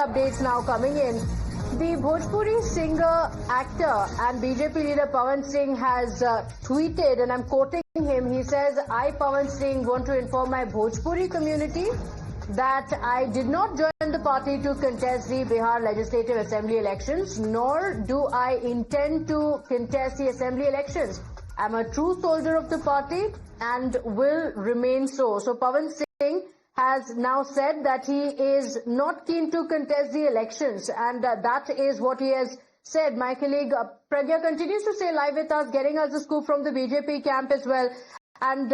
updates now coming in. The Bhojpuri singer, actor and BJP leader Pawan Singh has tweeted, and I'm quoting him, he says, I, Pawan Singh, want to inform my Bhojpuri community that I did not join the party to contest the Bihar Legislative Assembly elections, nor do I intend to contest the Assembly elections. I'm a true soldier of the party and will remain so. So Pawan Singh has now said that he is not keen to contest the elections, and that is what he has said. My colleague Pragya continues to stay live with us, getting us the scoop from the BJP camp as well. And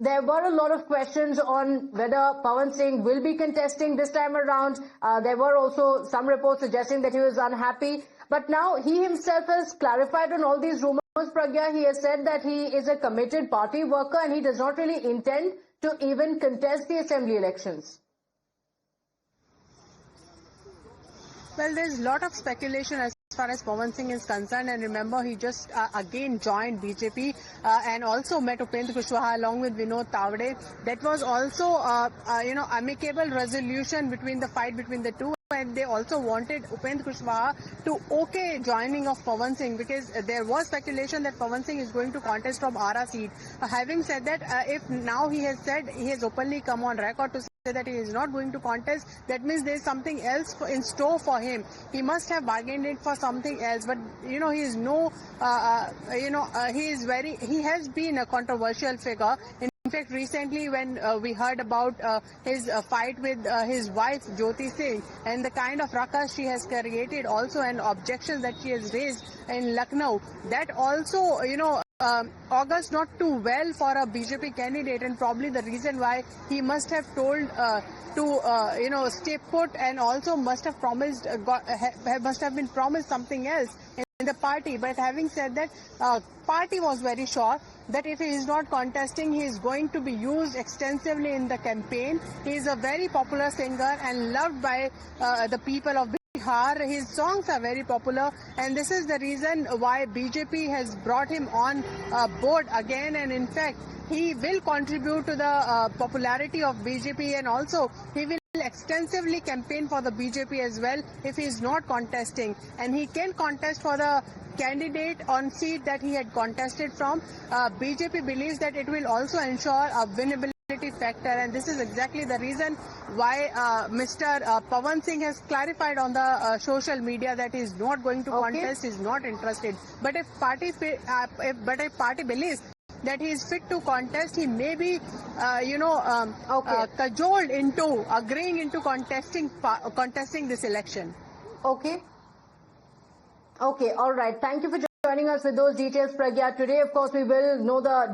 there were a lot of questions on whether Pawan Singh will be contesting this time around. There were also some reports suggesting that he was unhappy. But now he himself has clarified on all these rumors, Pragya. He has said that he is a committed party worker and he does not really intend to even contest the assembly elections. Well, there's a lot of speculation as far as Pawan Singh is concerned, and remember he just again joined BJP and also met Upendra Kushwaha along with Vinod Tawade. That was also amicable resolution between the fight between the two. And they also wanted Upendra Kushwaha to okay joining of Pawan Singh, because there was speculation that Pawan Singh is going to contest from Ara seat. Having said that, if now he has said, he has openly come on record to say that he is not going to contest, that means there is something else in store for him. He must have bargained it for something else. But he is he has been a controversial figure. In fact, recently when we heard about his fight with his wife Jyoti Singh and the kind of ruckus she has created also, and objections that she has raised in Lucknow, that also augurs not too well for a BJP candidate, and probably the reason why he must have told to stay put, and also must have promised must have been promised something else in the party. But having said that, party was very sure that if he is not contesting, he is going to be used extensively in the campaign. He is a very popular singer and loved by the people of Bihar. His songs are very popular, and this is the reason why BJP has brought him on board again. And in fact, he will contribute to the popularity of BJP, and also he will extensively campaign for the BJP as well if he is not contesting, and he can contest for the candidate on seat that he had contested from. BJP believes that it will also ensure a winnability factor, and this is exactly the reason why Mr. Pawan Singh has clarified on the social media that he is not going to contest, is not interested. But if party believes that he is fit to contest, he may be cajoled into agreeing into contesting this election. Okay, all right. Thank you for joining us with those details, Pragya. Today, of course, we will know the